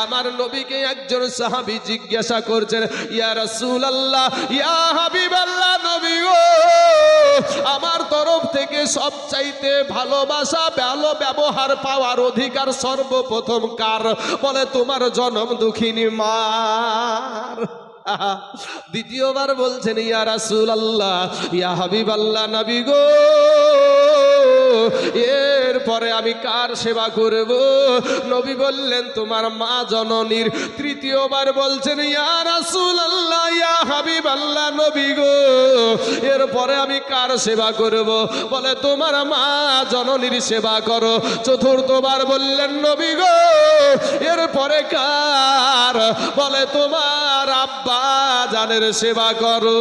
আমার নবীকে একজন সাহাবী জিজ্ঞাসা করছেন, ইয়া রাসূলুল্লাহ, ইয়া হাবিবাল্লাহ, নবী গো, আমার তরফ থেকে সবচাইতে ভালোবাসা, ভালো ব্যবহার পাওয়ার অধিকার সর্বপ্রথম কার? বলে তোমার জনম দুঃখিনী মার। দ্বিতীয়বার বলছেন, ইয়া রাসূলুল্লাহ, ইয়া হাবিবাল্লাহ, নবী গো, এরপরে আমি কার সেবা করব? নবী বললেন তোমার মা জননীর। তৃতীয়বার বলছেন, ইয়া রাসূলুল্লাহ, ইয়া হাবিবাল্লাহ, নবী গো, এরপরে আমি কার সেবা করব? বলে তোমার মা জননীর সেবা করো। চতুর্থবার বললেন, নবী গো, এরপরে কার? বলে তোমার আব্বা জানের সেবা করো।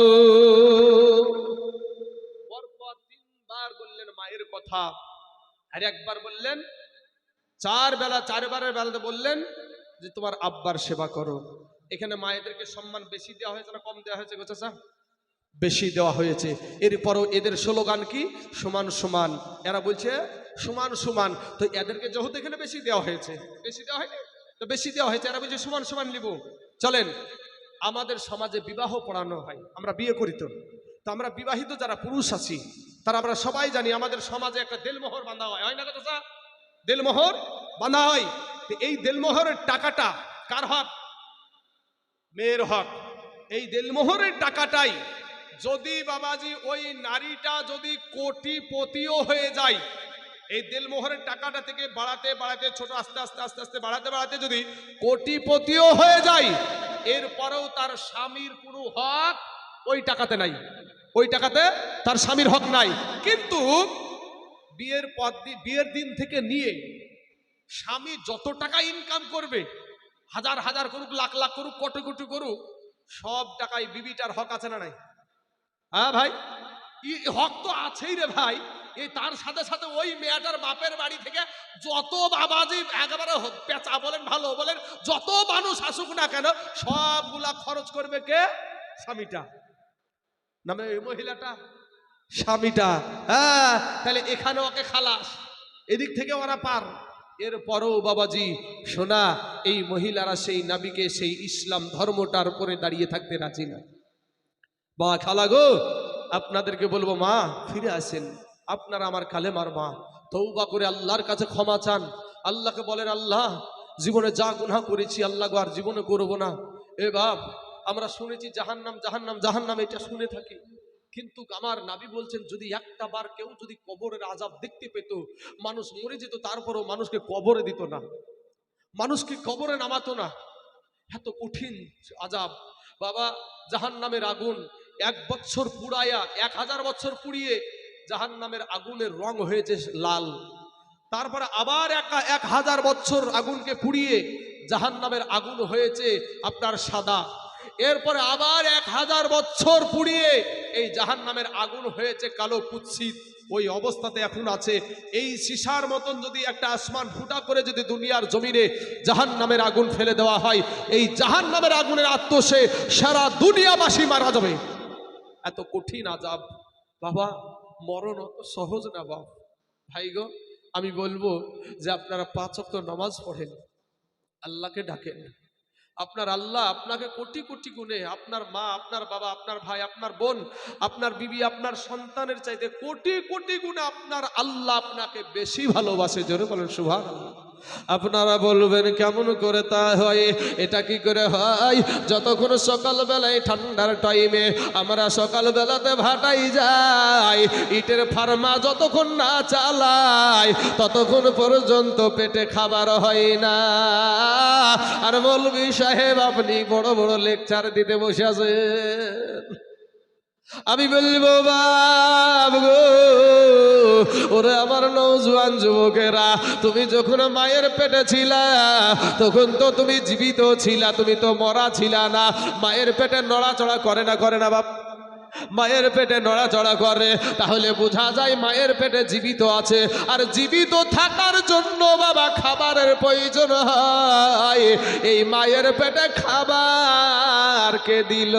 পরপর তিনবার বললেন মায়ের কথা, আর একবার বললেন চারবারের বেলাতে বললেন যে তোমার আব্বার সেবা করো। এখানে মায়েদেরকে সম্মান বেশি দেওয়া হয়েছে না কম দেওয়া হয়েছে গো চাচা? বেশি দেওয়া হয়েছে। এরপরও এদের স্লোগান কি? সমান সমান। এরা বলছে সমান সমান, তো এদেরকে যেহেতু এখানে বেশি দেওয়া হয়েছে, বেশি দেওয়া হয়নি তো বেশি দেওয়া হয়েছে, এরা বলছে সমান সমান নিব। চলেন, আমাদের সমাজে বিবাহ পড়ানো হয়, আমরা বিয়ে করি, তো আমরা বিবাহিত যারা পুরুষ আছি তারা আমরা সবাই জানি আমাদের সমাজে একটা দেলমোহর বাঁধা হয়, হয় না কথা? দেলমোহর বাঁধা হয়। এই দেলমোহরের টাকাটা কার হক? মেয়ের হক। এই দেলমোহরের টাকাটাই যদি বাবাজি ওই নারীটা যদি কোটিপতিও হয়ে যায়, এই দেলমোহরের টাকাটা থেকে বাড়াতে বাড়াতে ছোট আস্তে আস্তে আস্তে আস্তে বাড়াতে বাড়াতে যদি কোটিপতিও হয়ে যায়, এরপরেও তার স্বামীর কোনো হক ওই টাকাতে নাই, ওই টাকাতে তার স্বামীর হক নাই। কিন্তু বিয়ের দিন থেকে নিয়ে স্বামী যত টাকা ইনকাম করবে, হাজার হাজার করুক, লাখ লাখ করুক, কোটি কোটি করুক, সব টাকায় বিবিটার হক আছে না নাই? হ্যাঁ ভাই, হক তো আছেই রে ভাই। এই তার সাথে সাথে ওই মেয়েটার বাপের বাড়ি থেকে যত বাবাজি একেবারে পেঁচা বলেন ভালো বলেন যত মানুষ আসুক না কেন, সবগুলা খরচ করবে কে? স্বামীটা। নামে এই মহিলাটা, স্বামীটা। হ্যাঁ, তাহলে এখানে ওকে খালাস, এদিক থেকে ওরা পার। এরপরও বাবাজি শোনা, এই মহিলারা সেই নবীকে, সেই ইসলাম ধর্মটার উপরে দাঁড়িয়ে থাকতে রাজি না। বা খালা গো, আপনাদেরকে বলবো মা ফিরে আসেন, আপনারা আমার কালেমার মা, তওবা করে আল্লাহর কাছে ক্ষমা চান। আল্লাহকে বলেন, আল্লাহ জীবনে যা গুনাহ করেছি আল্লাহ গো আর জীবনে করবো না। এ বাপ, আমরা শুনেছি জাহান্নাম জাহান্নাম জাহান্নাম, এটা শুনে থাকি, কিন্তু আমার নবী বলছেন যদি একটা বার কেউ যদি কবরের আযাব দেখতে পেত, মানুষ মরে যেত তারপরও মানুষকে কবরে দিত না, মানুষকে কবরে নামাতো না। এত কঠিন আযাব বাবা। জাহান্নামের আগুন 1 বছর পুড়ায়া 1000 বছর পুড়িয়ে জাহান্নামের আগুনের রং হয়েছে লাল, তারপরে আবার 1000 বছর আগুনকে পুড়িয়ে জাহান্নামের আগুন হয়েছে আপনার সাদা, এরপরে আবার 1000 বছর পুড়িয়ে এই জাহান্নামের আগুন হয়েছে কালো কুৎসিত। ওই অবস্থাতে এখন আছে। এই সীসার মতন যদি একটা আসমান ফুটা করে যদি দুনিয়ার জমিনে জাহান্নামের আগুন ফেলে দেওয়া হয়, এই জাহান্নামের আগুনের আত্মসে সারা দুনিয়াবাসী মারা যাবে। এত কঠিন আযাব বাবা, মরণ অত সহজ না বাবা। ভাই গো, আমি বলবো যে আপনারা 5 ওয়াক্ত নামাজ পড়েন, আল্লাহকে ডাকেন। আপনার আল্লাহ আপনাকে কোটি কোটি গুণে, আপনার মা, আপনার বাবা, আপনার ভাই, আপনার বোন, আপনার বিবি, আপনার সন্তানের চাইতে কোটি কোটি গুণে আপনার আল্লাহ আপনাকে বেশি ভালোবাসে। জোরে বলেন সুবহানাল্লাহ। আপনারা বলবেন কেমন করে তা হয়? এটা কি করে হয়? যতক্ষণ সকালবেলায় ঠান্ডার টাইমে আমরা সকালবেলাতে ভাটাই যাই, ইটের ফার্মা যতক্ষণ না চালাই ততক্ষণ পর্যন্ত পেটে খাবার হয় না। আর মৌলভী সাহেব আপনি বড় বড় লেকচার দিতে বসে আছেন। আমি বলবো বাপ গো, ওরে আমার নওজোয়ান যুবকেরা, তুমি যখন মায়ের পেটে ছিলা তখন তো তুমি জীবিত ছিলা, তুমি তো মরা ছিলা না। মায়ের পেটে নড়াচড়া করে না, করে না বাপ? মায়ের পেটে নড়াচড়া করে, তাহলে বোঝা যায় মায়ের পেটে জীবিত আছে। আর জীবিত থাকার জন্য বাবা খাবারের প্রয়োজন হয়। এই মায়ের পেটে খাবার কে দিল?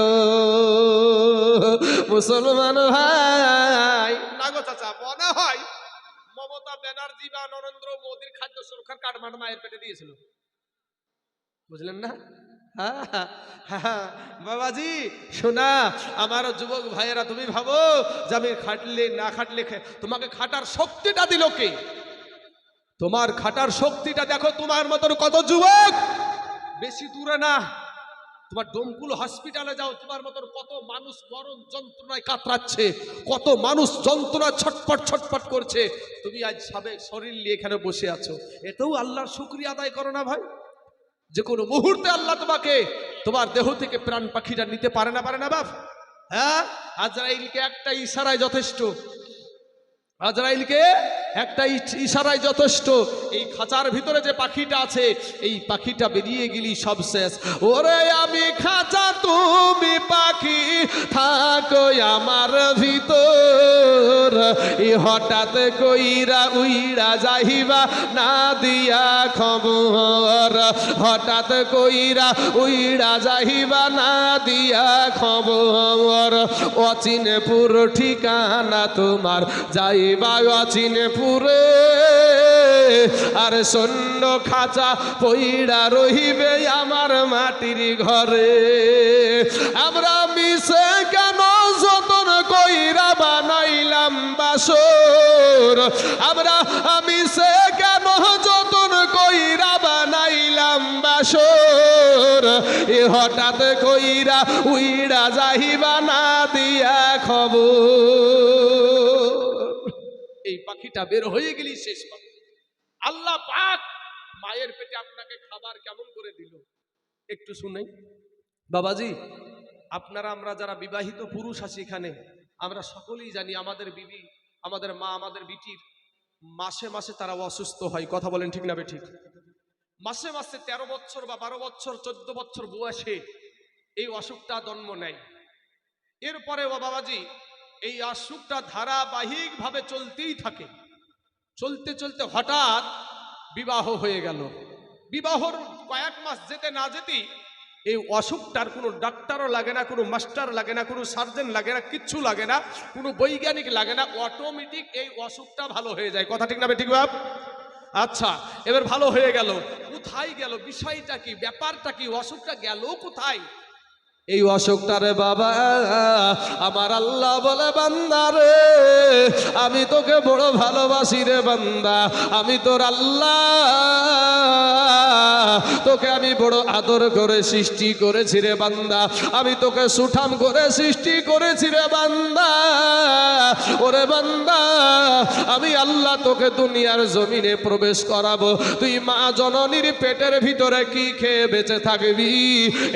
মুসলমান ভাই না গো চাচা, মনে হয় মমতা ব্যানার্জি বা নরেন্দ্র মোদীর খাদ্য সুরক্ষার কার্ড মায়ের পেটে দিয়েছিল। বুঝলেন না? হ্যাঁ হ্যাঁ বাবাজি শোনা, আমার যুবক ভাইয়েরা, তুমি ভাবো যে আমি খাটলে না খাটলে তোমাকে খাটার শক্তিটা দিল কে? তোমার খাটার শক্তিটা দেখো, তোমার মতন কত যুবক বেশি দূরে না, তোমার ডোমকুল হসপিটালে যাও, তোমার মতন কত মানুষ মরণ যন্ত্রণায় কাতরাচ্ছে, কত মানুষ যন্ত্রণা ছটপট ছটপট করছে, তুমি আজ সাবে শরীর নিয়ে এখানে বসে আছো, এতেও আল্লাহর শুকরিয়া আদায় করো না ভাই? যে কোনো মুহূর্তে আল্লাহ তোমাকে তোমার দেহ থেকে প্রাণ পাখিটা নিতে পারে না বাপ? হ্যাঁ, আজরাইলকে একটা ইশারায় যথেষ্ট, আজরাইলকে একটা ইশারায় যথেষ্ট। এই খাঁচার ভিতরে যে পাখিটা আছে, এই পাখিটা বেরিয়ে গেলি সব শেষ। ওরে আমি খাঁচা তুমি পাখি, থাকো আমার ভিতর, এই হঠাৎ কইরা উইড়া যাইবা না দিয়া খবর, হঠাৎ কইরা উইড়া যাইবা না দিয়া খবর, অচিনপুর ঠিকানা তোমার যাই অচিনপুরে, আর শূন্য খাঁচা পইড়া রহিবে আমার মাটির ঘরে। আমরা মিশে কেন যতন কইরা বানাইলাম বাসর, আমরা মিশে কেন যতন কইরা বানাইলাম বাসর, এ হঠাৎ কইরা উইড়া যাইবা না দিয়া খবর। এই পাখিটা বের হয়ে গেলি শেষ পাখি। আল্লাহ পাক মায়ের পেটে আপনাকে খাবার কেমন করে দিল একটু শুনেই বাবাজি। আপনারা আমরা যারা বিবাহিত পুরুষ আছি এখানে, আমরা সকলেই জানি আমাদের বিবি, আমাদের মা, আমাদের বিটির মাসে মাসে তারা অসুস্থ হয়। কথা বলেন ঠিক না বেঠিক? মাসে মাসে 13 বছর বা 12 বছর 14 বছর বয়সে এই অসুখটা জন্ম নেয়। এরপরে বাবাজি এই অসুখটা ধারাবাহিকভাবে চলতেই থাকে, চলতে চলতে হঠাৎ বিবাহ হয়ে গেল। বিবাহর কয়েক মাস যেতে না যেতেই এই অসুখটার কোনো ডাক্তারও লাগে না, কোনো মাস্টার লাগে না, কোনো সার্জন লাগে না, কিচ্ছু লাগে না, কোনো বৈজ্ঞানিক লাগে না, অটোমেটিক এই অসুখটা ভালো হয়ে যায়। কথা ঠিক না ঠিক বাপ? আচ্ছা, এবার ভালো হয়ে গেল, কোথায় গেল, বিষয়টা কি, ব্যাপারটা কি, অসুখটা গেল কোথায়? এই অসুখটারে বাবা আমার আল্লাহ বলে, বান্দা রে আমি তোকে বড় ভালোবাসি রে বান্দা, আমি তোর আল্লাহ, তোকে আমি বড় আদর করে সৃষ্টি করেছি রে বান্দা, আমি তোকে সুঠাম করে সৃষ্টি করেছি রে বান্দা। ওরে বান্দা, আমি আল্লাহ তোকে দুনিয়ার জমিনে প্রবেশ করাবো, তুই মা জননীর পেটের ভিতরে কি খেয়ে বেঁচে থাকবি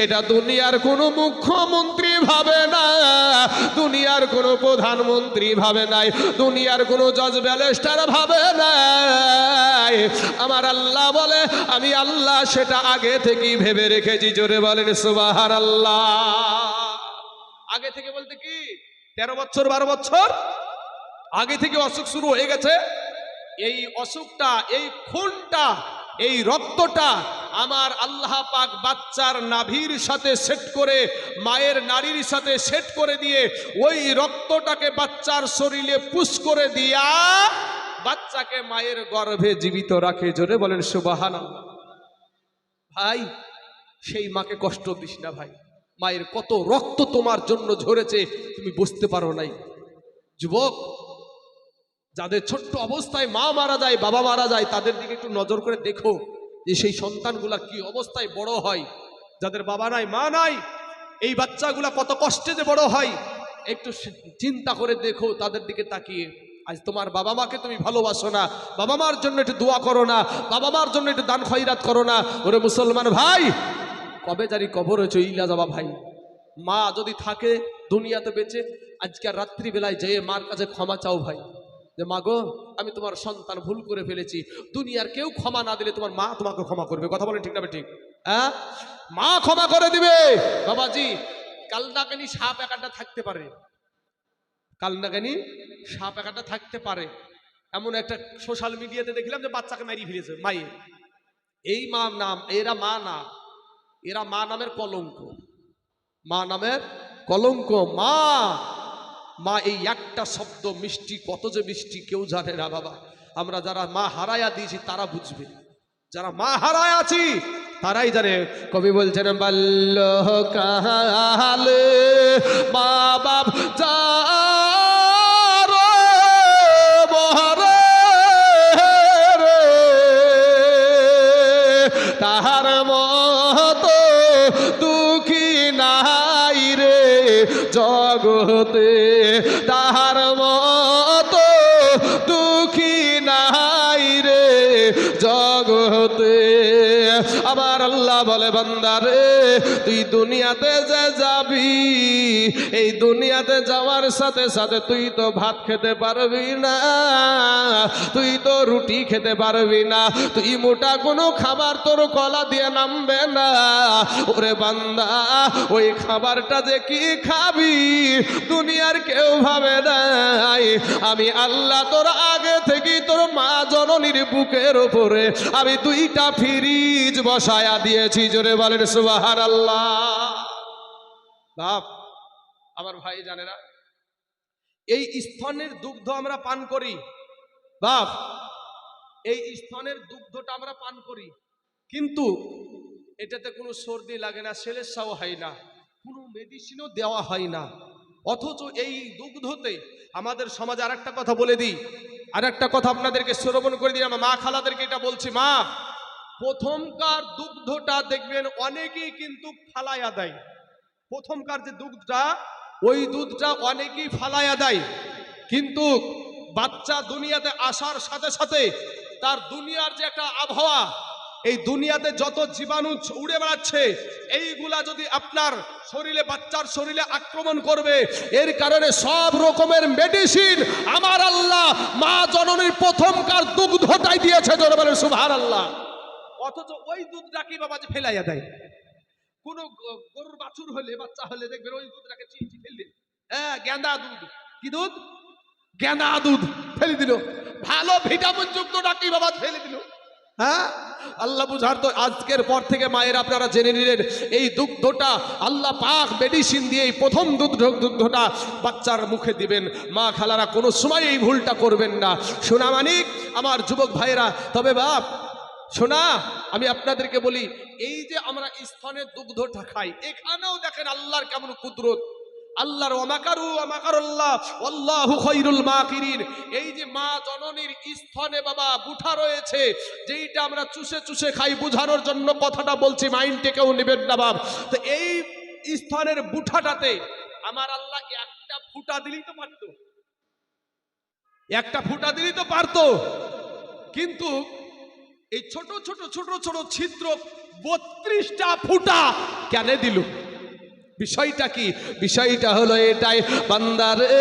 এটা দুনিয়ার কোনো মুখ্যমন্ত্রী ভাবে না, দুনিয়ার কোনো প্রধানমন্ত্রী ভাবে নাই, দুনিয়ার কোনো জজ ব্যারিস্টার ভাবে নাই। আমার আল্লাহ বলে আমি আল্লাহ সেটা আগে থেকেই ভেবে রেখেছি। জোরে বলেন সুবহানাল্লাহ। আগে থেকে বলতে কি 13 বছর 12 বছর আগে থেকে অসুখ শুরু হয়ে গেছে। এই অসুখটা, এই খুনটা, এই রক্তটা আমার আল্লাহ পাক বাচ্চার নাভির সাথে সেট করে, মায়ের নাড়ির সাথে সেট করে দিয়ে ওই রক্তটাকে বাচ্চার শরীরে পুশ করে দিয়া বাচ্চাকে মায়ের গর্ভে জীবিত রাখে। জোরে বলেন সুবহানাল্লাহ। ভাই সেই মাকে কষ্ট দিস না ভাই, মায়ের কত রক্ত তোমার জন্য ঝরেছে তুমি বুঝতে পারো নাই। যুবক, যাদের ছোট্ট অবস্থায় মা মারা যায়, বাবা মারা যায়, তাদের দিকে একটু নজর করে দেখো যে সেই সন্তানগুলা কি অবস্থায় বড় হয়। যাদের বাবা নাই মা নাই, এই বাচ্চাগুলা কত কষ্টে যে বড় হয়, একটু চিন্তা করে দেখো তাদের দিকে তাকিয়ে। আজ তোমার বাবা মাকে তুমি ভালোবাসো না, বাবা মার জন্য একটু দোয়া করো না, বাবা মার জন্য একটু দান খয়রাত করো না। ওরে মুসলমান ভাই, কবে জানি কবরে চইলা যাবা ভাই। মা যদি থাকে দুনিয়াতে বেঁচে, আজকের রাত্রিবেলায় যেয়ে মার কাছে ক্ষমা চাও ভাই, যে মা গো আমি তোমার সন্তান ভুল করে ফেলেছি। দুনিয়ার কেউ ক্ষমা না দিলে তোমার মা তোমাকে ক্ষমা করবে। কথা বলেন ঠিক না ঠিক? হ্যাঁ, মা ক্ষমা করে দিবে। বাবাজি, কালনাকানি সাপ একাটা থাকতে পারে, কালনাকানি সাপ একাটা থাকতে পারে। এমন একটা সোশ্যাল মিডিয়াতে দেখলাম যে বাচ্চাকে মারিয়ে ফেলেছে মায়ে। এই মা নাম, এরা মা না, এরা মা নামের কলঙ্ক, মা নামের কলঙ্ক। মা, মা এই একটা শব্দ মিষ্টি, কত যে মিষ্টি কেউ জানে না বাবা। আমরা যারা মা হারায়া দিয়েছি তারা বুঝবে, যারা মা হারায় আছি তারাই জানে। কবি বলছেন বাল্যকালে মা বাপ যার মরে রে, তাহার মতো দুঃখী নাই রে জগতে, তাহার মতো দুঃখী নাই রে জগতে। আমার আল্লাহ বলে বান্দারে তুই দুনিয়াতে যে যাবি, এই দুনিয়াতে যাওয়ার সাথে সাথে তুই তো ভাত খেতে পারবি না, তুই তো রুটি খেতে পারবি না, তুই মোটা কোনো খাবার তোর গলা দিয়ে নামবে না। ওরে বান্দা ওই খাবারটা যে কি খাবি দুনিয়ার কেউ ভাবে নাই। আমি আল্লাহ তোর আগে থেকেই তোর মা জননীর বুকের উপরে আমি 2টা ফ্রিজ বসায়া দিয়েছি। জোরে বলেন সুবহানাল্লাহ। বাপ আমার ভাই জানেরা, এই স্তনের দুগ্ধ আমরা পান করি। বাপ এই স্তনের দুগ্ধটা আমরা পান করি, কিন্তু এটাতে কোনো সর্দি লাগে না, সেলেসাও হয় না, কোনো মেডিসিনও দেওয়া হয় না। অথচ এই দুগ্ধতে আমাদের সমাজে আর একটা কথা বলে দিই, আর একটা কথা আপনাদেরকে শ্রবণ করে দিই। আমার মা খালাদেরকে এটা বলছি, মা প্রথমকার দুগ্ধটা দেখবেন অনেকেই কিন্তু ফালাইয়া দেয়। প্রথমকার যে দুধটা, ওই দুধটা অনেকেই ফালাইয়া দেয়, কিন্তু বাচ্চা দুনিয়াতে আসার সাথে সাথে তার দুনিয়ার যে একটা আবহাওয়া, এই দুনিয়াতে যত জীবাণু উড়ে বেড়াচ্ছে এইগুলা যদি আপনার শরীরে, বাচ্চার শরীরে আক্রমণ করবে, এর কারণে সব রকমের মেডিসিন আমার আল্লাহ মা জননীর প্রথমকার দুগ্ধটাই দিয়েছে। জোরে বলেন সুবহানাল্লাহ। অথচ ওই দুধটা কি বাবা যে ফেলাইয়া দেয়। কোন গরুর বাছুর হলে, বাচ্চা হলে দেখবেন ওই দুধটাকে চিচি ফেললে, হ্যাঁ গেঁদা দুধ, কি দুধ? গেঁদা দুধ ফেলে দিল। ভালো ভিটামিন যুক্তটা কি বাবা ফেলে দিল। হ্যাঁ আল্লাহ বুঝার তো আজকের পর থেকে মায়ের আপনারা জেনে নিলেন, এই দুগ্ধটা আল্লাহ পাক মেডিসিন দিয়ে এই প্রথম দুগ্ধটা বাচ্চার মুখে দিবেন। মা খালারা কোনো সময় এই ভুলটা করবেন না। সোনা মানিক আমার যুবক ভাইরা, তবে বাপ শোনা আমি আপনাদেরকে বলি, এই যে আমরা স্তনের দুগ্ধটা খাই, এখানেও দেখেন আল্লাহর কেমন কুদরত। আল্লাহর ওয়ামাকারু ওয়ামাকারুল্লাহ আল্লাহু খায়রুল মাকিরিন। এই যে মা জননীর স্তনে বাবা বুঠা রয়েছে, যেইটা আমরা চুষে চুষে খাই, বুঝানোর জন্য কথাটা বলছি, মাইন্ডে কেউ নেবেন না বাপ। তো এই স্তনের বুঠাটাতে আমার আল্লাহ একটা ফুটা দিলেই তো পারতো, একটা ফুটা দিলেই তো পারতো, কিন্তু এই ছোট ছোট ছোট ছোট ছিদ্র 32টা ফুটা কেন দিল? বিষয়টা কি? বিষয়টা হলো এটাই, বান্দারে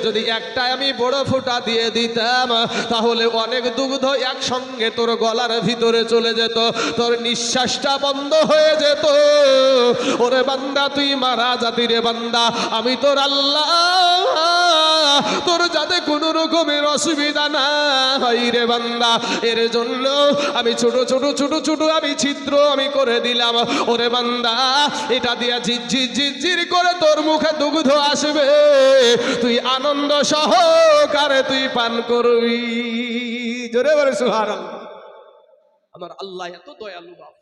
যদি একটা আমি বড় ফুটা দিয়ে দিতাম তাহলে অনেক দুগ্ধ একসঙ্গে তোর গলার ভিতরে চলে যেত, তোর নিঃশ্বাসটা বন্ধ হয়ে যেত। ওরে বান্দা তুই মারা জাতি রে বান্দা, আমি তোর আল্লাহ, তোর যাতে কোনো রকমের অসুবিধা না হয় রে বান্দা, এর জন্য আমি ছোট ছোট ছোট ছোট আমি ছিদ্র আমি করে দিলাম। ওরে বান্দা এটা দিয়া ঝিরঝির ঝিরঝির করে তোর মুখে দুগ্ধ আসবে, তুই আনন্দ সহকারে তুই পান করবি। জোরে বলে সুবহানাল্লাহ। আমার আল্লাহ এত দয়ালু বাপ,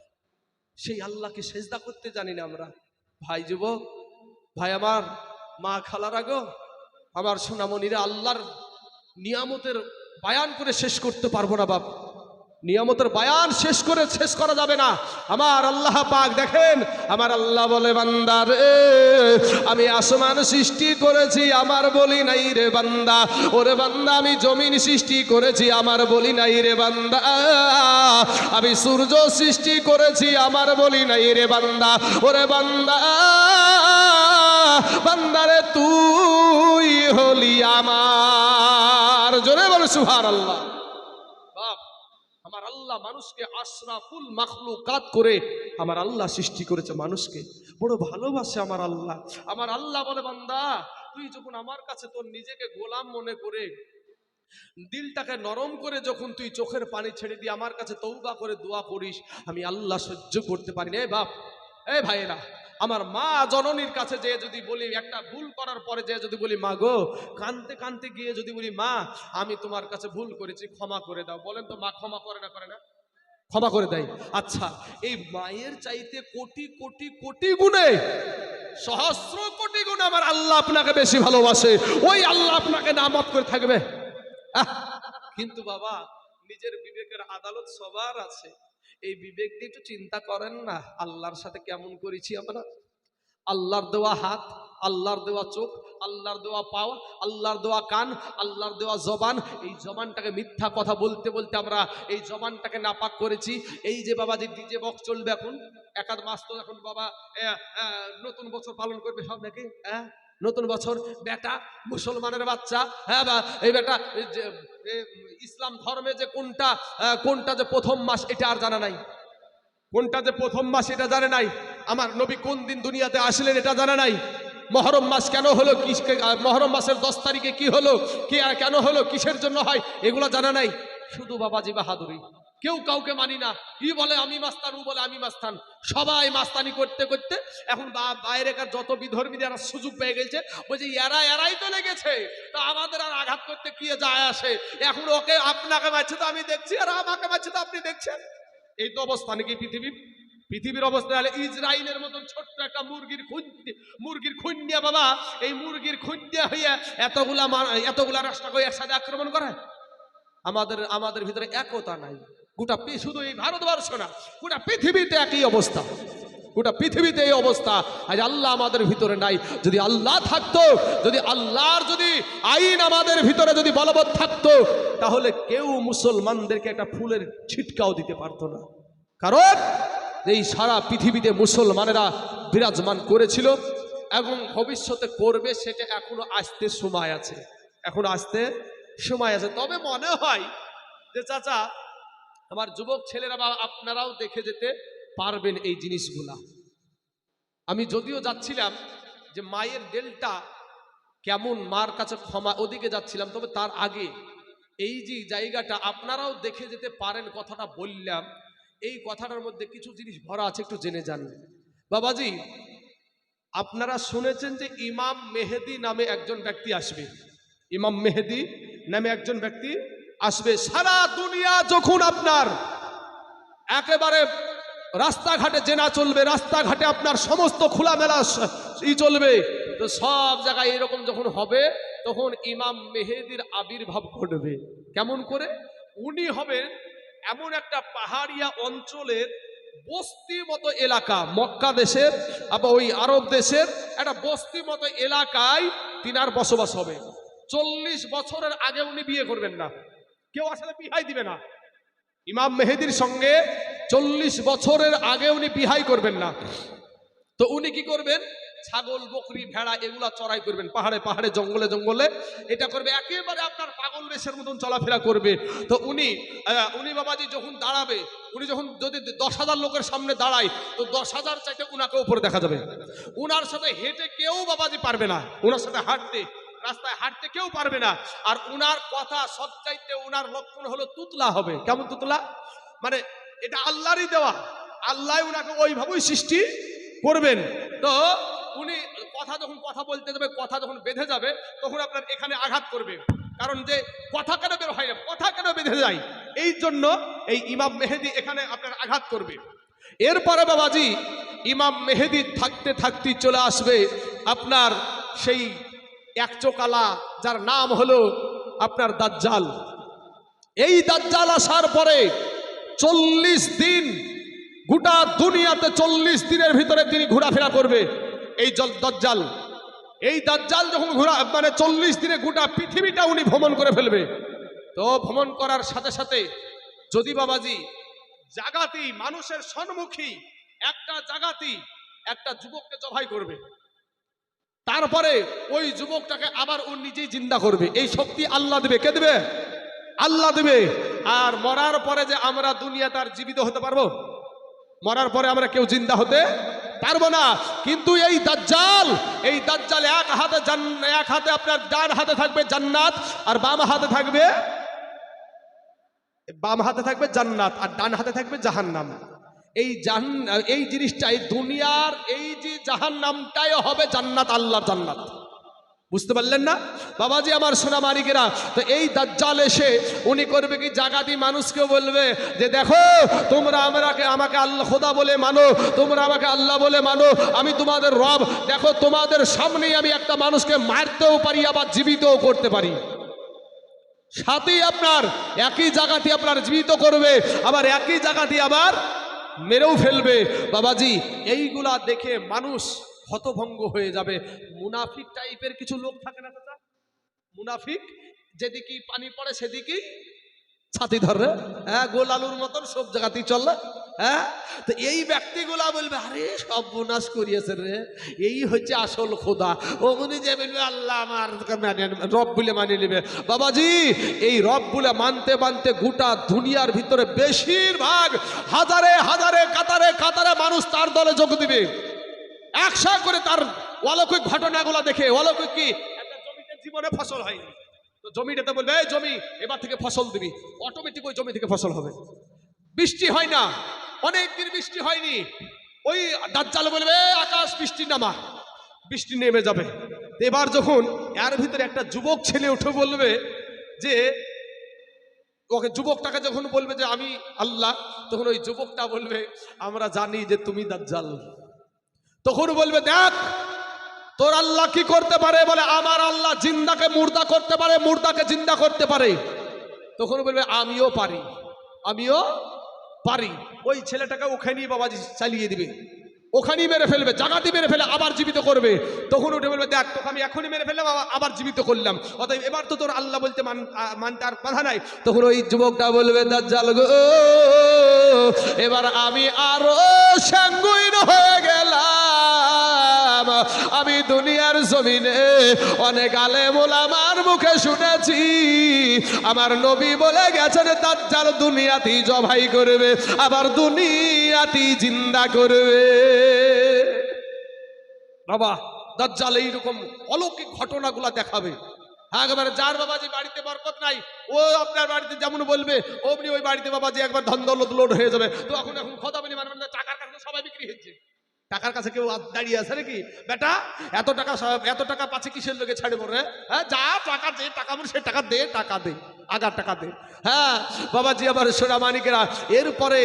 সেই আল্লাহকে সেজদা করতে জানি না আমরা। ভাই যুবক ভাই, আমার মা খালারা গো, আমার সোনামণিরা, আল্লাহর নিয়ামতের বায়ান করে শেষ করতে পারবো না বাপ, নিয়ামতের বায়ান শেষ করা যাবে না। আমার আল্লাহ পাক দেখেন, আমার আল্লাহ বলে বান্দারে আমি আসমান সৃষ্টি করেছি আমার বলি নাই রে বান্দা, ওরে বান্দা আমি জমিন সৃষ্টি করেছি আমার বলি নাই রে বান্দা, আমি সূর্য সৃষ্টি করেছি আমার বলি নাই রে বান্দা, ওরে বান্দা বান্দারে তুই হলি আমার। জোরে বলে সুবহানাল্লাহ। বাপ আমার আল্লাহ মানুষকে আশরাফুল মাখলুকাত করে আমার আল্লাহ সৃষ্টি করেছে, মানুষকে বড় ভালোবাসে আমার আল্লাহ। আমার আল্লাহ বলে বান্দা তুই যখন আমার কাছে তোর নিজেকে গোলাম মনে করে, দিলটাকে নরম করে যখন তুই চোখের পানি ছেড়ে দিয়ে আমার কাছে তওবা করে দোয়া করিস, আমি আল্লাহ সহ্য করতে পারি না। বাপ এ ভাইয়েরা, আমার মা জননীর কাছে যে যদি বলি, একটা ভুল করার পরে যে যদি বলি মা গো, কানতে কানতে গিয়ে যদি বলি মা আমি তোমার কাছে ভুল করেছি ক্ষমা করে দাও, বলেন তো মা ক্ষমা করে না? করে না? ক্ষমা করে দেয়। আচ্ছা, এই মায়ের চাইতে কোটি কোটি কোটি গুণে, সহস্র কোটি গুণে আমার আল্লাহ আপনাকে বেশি ভালোবাসে, ওই আল্লাহ আপনাকে নামাত করে থাকবে। কিন্তু বাবা, নিজের বিবেকের আদালত সবার আছে, এই বিবেক দিয়ে একটু চিন্তা করেন না, আল্লাহর সাথে কেমন করেছি আমরা। আল্লাহর দেওয়া হাত, আল্লাহর দেওয়া চোখ, আল্লাহর দেওয়া পাও, আল্লাহর দেওয়া কান, আল্লাহর দেওয়া জবান, এই জবানটাকে মিথ্যা কথা বলতে বলতে আমরা এই জবানটাকে নাপাক করেছি। এই যে বাবা যে ডিজে বক্স চলবে এখন, একাধ মাস তো এখন বাবা নতুন বছর পালন করবে সব নাকি, নতুন বছর, বেটা মুসলমানের বাচ্চা, হ্যাঁ বা এই বেটা ইসলাম ধর্মে যে কোনটা যে প্রথম মাস এটা আর জানা নাই, কোনটা যে প্রথম মাস এটা জানে নাই, আমার নবী কোন দিন দুনিয়াতে আসলেন এটা জানা নাই, মহরম মাস কেন হলো, মহরম মাসের 10 তারিখে কি হলো, কি আর কেন হলো, কিসের জন্য হয়, এগুলো জানা নাই। শুধু বাবাজি বাহাদুরি, কেউ কাউকে মানি না, ই বলে আমি মাস্তান, ও বলে আমি মাস্তান, সবাই মাস্তানি করতে করতে এখন বাইরেকার যত বিধর্মী যারা সুযোগ পেয়ে গেছে, বলছে এরাই তো লেগেছে, তা আমাদের আর আঘাত করতে কি যায় আসে, এখন ওকে আপনাকে মারছে তো আমি দেখছি, আর আমাকে মারছে তো আপনি দেখছেন। এই তো অবস্থা নাকি পৃথিবীর অবস্থা। হলে ইসরায়েলের মতন ছোট্ট একটা মুরগির খুন্ডিয়া বাবা, এই মুরগির খুন্ডিয়া হইয়া এতগুলা রাষ্ট্রকে একসাথে আক্রমণ করে। আমাদের ভিতরে একতা নাই, গোটা শুধু এই ভারতবর্ষ না, গোটা পৃথিবীতে একই অবস্থা, গোটা পৃথিবীতে এই অবস্থা। আজ আল্লাহ আমাদের ভিতরে নাই, যদি আল্লাহ থাকতো, যদি আল্লাহর যদি আইন আমাদের ভিতরে যদি বলবৎ থাকতো, তাহলে কেউ মুসলমানদেরকে একটা ফুলের ছিটকাও দিতে পারতো না। কারণ এই সারা পৃথিবীতে মুসলমানেরা বিরাজমান করেছিল এবং ভবিষ্যতে করবে, সেটা এখনো আসতে সময় আছে, এখনো আসতে সময় আছে। তবে মনে হয় যে চাচা, আমার যুবক ছেলেরা বা আপনারাও দেখে যেতে পারবেন এই জিনিসগুলা। আমি যদিও যাচ্ছিলাম যে মায়ের দেলটা কেমন, মার কাছে ক্ষমা, ওদিকে যাচ্ছিলাম, তবে তার আগে এই যে জায়গাটা আপনারাও দেখে যেতে পারেন, কথাটা বললাম, এই কথাটার মধ্যে কিছু জিনিস ভরা আছে, একটু জেনে যান। বাবাজি, আপনারা শুনেছেন যে ইমাম মেহেদি নামে একজন ব্যক্তি আসবে, ইমাম মেহেদি নামে একজন ব্যক্তি আসবে। সারা দুনিয়া যখন আপনার একেবারে রাস্তাঘাটে জেনা চলবে, রাস্তাঘাটে আপনার সমস্ত খোলামেলা চলবে, তো সব জায়গায় এরকম যখন হবে, তখন ইমাম মেহেদির আবির্ভাব ঘটবে। কেমন করে? উনি হবেন এমন একটা পাহাড়িয়া অঞ্চলের বস্তি মতো এলাকা, মক্কা দেশের আবার ওই আরব দেশের একটা বস্তি মতো এলাকায় তিনার বসবাস হবে। 40 বছরের আগে উনি বিয়ে করবেন না, কেউ আসলে বিহাই দিবে না। ইমাম মেহেদির সঙ্গে 40 বছরের আগে উনি বিহাই করবেন না। তো উনি কি করবেন? ছাগল, বকরি, ভেড়া এগুলা চড়াই করবেন, পাহাড়ে পাহাড়ে, জঙ্গলে জঙ্গলে এটা করবে, একেবারে আপনার পাগল বেশের মতন চলাফেরা করবে। তো উনি বাবাজি যখন দাঁড়াবে, উনি যখন যদি 10,000 লোকের সামনে দাঁড়ায়, তো 10,000 চাইতে উনাকে উপরে দেখা যাবে। উনার সাথে হেঁটে কেউ বাবাজি পারবে না, উনার সাথে রাস্তায় হাঁটতে কেউ পারবে না। আর উনার কথা সবচাইতে উনার লক্ষণ হলো তুতলা হবে। কেমন তুতলা? মানে এটা আল্লাহরই দেওয়া, আল্লাহ উনাকে ওইভাবেই সৃষ্টি করবেন। তো উনি যখন কথা বলতে যাবে, কথা যখন বেঁধে যাবে, তখন আপনার এখানে আঘাত করবে। কারণ যে কথা কেন বের হয় না, কথা কেন বেঁধে যায়, এই জন্য এই ইমাম মেহেদি এখানে আপনার আঘাত করবে। এরপরে বাবাজি ইমাম মেহেদি থাকতে থাকতে চলে আসবে আপনার সেই একচোকালা, যার নাম হলো আপনার দাজ্জাল। এই দাজ্জাল আসার পরে 40 দিন গোটা দুনিয়াতে, 40 দিনের ভিতরে তিনি ঘোরাফেরা করবে এই দাজ্জাল। এই দাজ্জাল যখন 40 দিনে গোটা পৃথিবীটা উনি ভ্রমণ করে ফেলবে। তো ভ্রমণ করার সাথে সাথে যদি বাবাজি জাগাতি মানুষের সম্মুখী একটা যুবককে জবাই করবে, তারপরে ওই যুবকটাকে আবার ও নিজেই জিন্দা করবে। এই শক্তি আল্লাহ দেবে। কে দেবে? আল্লাহ দেবে। আর মরার পরে যে আমরা দুনিয়াতে আর জীবিত হতে পারবো? মরার পরে আমরা কেউ জিন্দা হতে পারবো না। কিন্তু এই দাজ্জাল এক হাতে আপনার ডান হাতে থাকবে জান্নাত, আর বাম হাতে থাকবে জান্নাত, আর ডান হাতে থাকবে জাহান্নাম। এই জিনিসটাই দুনিয়ার, এই যে জাহান্নামটাই হবে জান্নাত, আল্লাহর জান্নাত। বুঝতে পারলেন না বাবাজি আমার সোনা মানিকেরা? তো এই দাজ্জাল এসে উনি করবে কি, জাগাতি মানুষকে বলবে যে দেখো তোমরা আমাকে আল্লাহ খোদা বলে মানো, তোমরা আমাকে আল্লাহ বলে মানো, আমি তোমাদের রব। দেখো তোমাদের সামনেই আমি একটা মানুষকে মারতেও পারি, আবার জীবিতও করতে পারি। সাথেই আপনার একই জায়গাতে আপনার জীবিত করবে, আবার একই জায়গাতে আবার মেরেও ফেলবে। বাবাজি এইগুলা দেখে মানুষ হতভঙ্গ হয়ে যাবে। মুনাফিক টাইপের কিছু লোক থাকে না দাদা, মুনাফিক, যেদিকেই পানি পড়ে সেদিকেই ছাতি ধরে, হ্যাঁ, গোল আলুর মতন সব জায়গাতেই চলে। হ্যাঁ, তো এই ব্যক্তিগুলা বলবে আরে সব বোনাস করিয়েছে রে, এই হচ্ছে আসল খোদা। ওগুলি যে বলবে আল্লাহ আমার রব বলে মানিয়ে নেবে। বাবাজি এই রব বলে মানতে মানতে গোটা দুনিয়ার ভিতরে বেশিরভাগ হাজারে হাজারে কাতারে কাতারে মানুষ তার দলে যোগ দিবে, একশো করে তার অলৌকিক ঘটনাগুলো দেখে। অলৌকিক কি, একটা জমিতে জীবনে ফসল হয়নি, তো জমিটাতে বলবে এই জমি এবার থেকে ফসল দিবি, অটোমেটিক ওই জমি থেকে ফসল হবে। বৃষ্টি হয় না, অনেকদিন বৃষ্টি হয়নি, ওই দাজ্জাল বলবে আকাশ বৃষ্টি নামা, বৃষ্টি নেমে যাবে। এবার যখন এর ভিতরে একটা যুবক ছেলে উঠে বলবে যে ওকে, যুবকটাকে যখন বলবে যে আমি আল্লাহ, তখন ওই যুবকটা বলবে আমরা জানি যে তুমি দাজ্জাল। তখন বলবে দেখ তোর আল্লাহ কি করতে পারে, বলে আমার আল্লাহ জিন্দাকে মুর্দা করতে পারে, মুর্দাকে জিন্দা করতে পারে। তখন বলবে আমিও পারি, আমিও পারি। ওই ছেলেটাকে ওখানেই বাবাজি চালিয়ে দিবে, ওখানেই মেরে ফেলবে, জাগাতে মেরে ফেলে আবার জীবিত করবে। তখন উঠে বলবে দেখ তোকে আমি এখনই মেরে ফেললাম, আবার জীবিত করলাম, অতএব এবার তো তোর আল্লাহ বলতে মানতে আর বাধা নাই। তখন ওই যুবকটা বলবে দাজ্জাল গো, এবার আমি আরো সাঙ্গুইন হয়ে গেলাম। আমি দুনিয়ার জমিনে অনেক আলেম ওলামার মুখে শুনেছি, আমার নবী বলে গেছেন দাজ্জাল দুনিয়াতেই জবাই করবে, আবার দুনিয়াতেই জিন্দা করবে। বাবা দাজ্জাল এইরকম অলৌকিক ঘটনাগুলা দেখাবে। একবারে যার বাবাজি বাড়িতে বরকত নাই, ও আপনার বাড়িতে যেমন বলবে অমনি ওই বাড়িতে বাবাজি একবার ধন দৌলত লোড হয়ে যাবে। তো এখন কথা বলি মানবেন না, টাকার কাছে সবাই বিক্রি হচ্ছে, টাকার কাছে কেউ দাঁড়িয়ে আছে নাকি? বেটা এত টাকা পাচ্ছে কিসের লোকে ছাড়ে পড়ে? হ্যাঁ, যা টাকা দে, টাকা বলে সে টাকা দে, টাকা দে, আগার টাকা দে। হ্যাঁ বাবাজি আবার সোনা মানিকেরা, এরপরে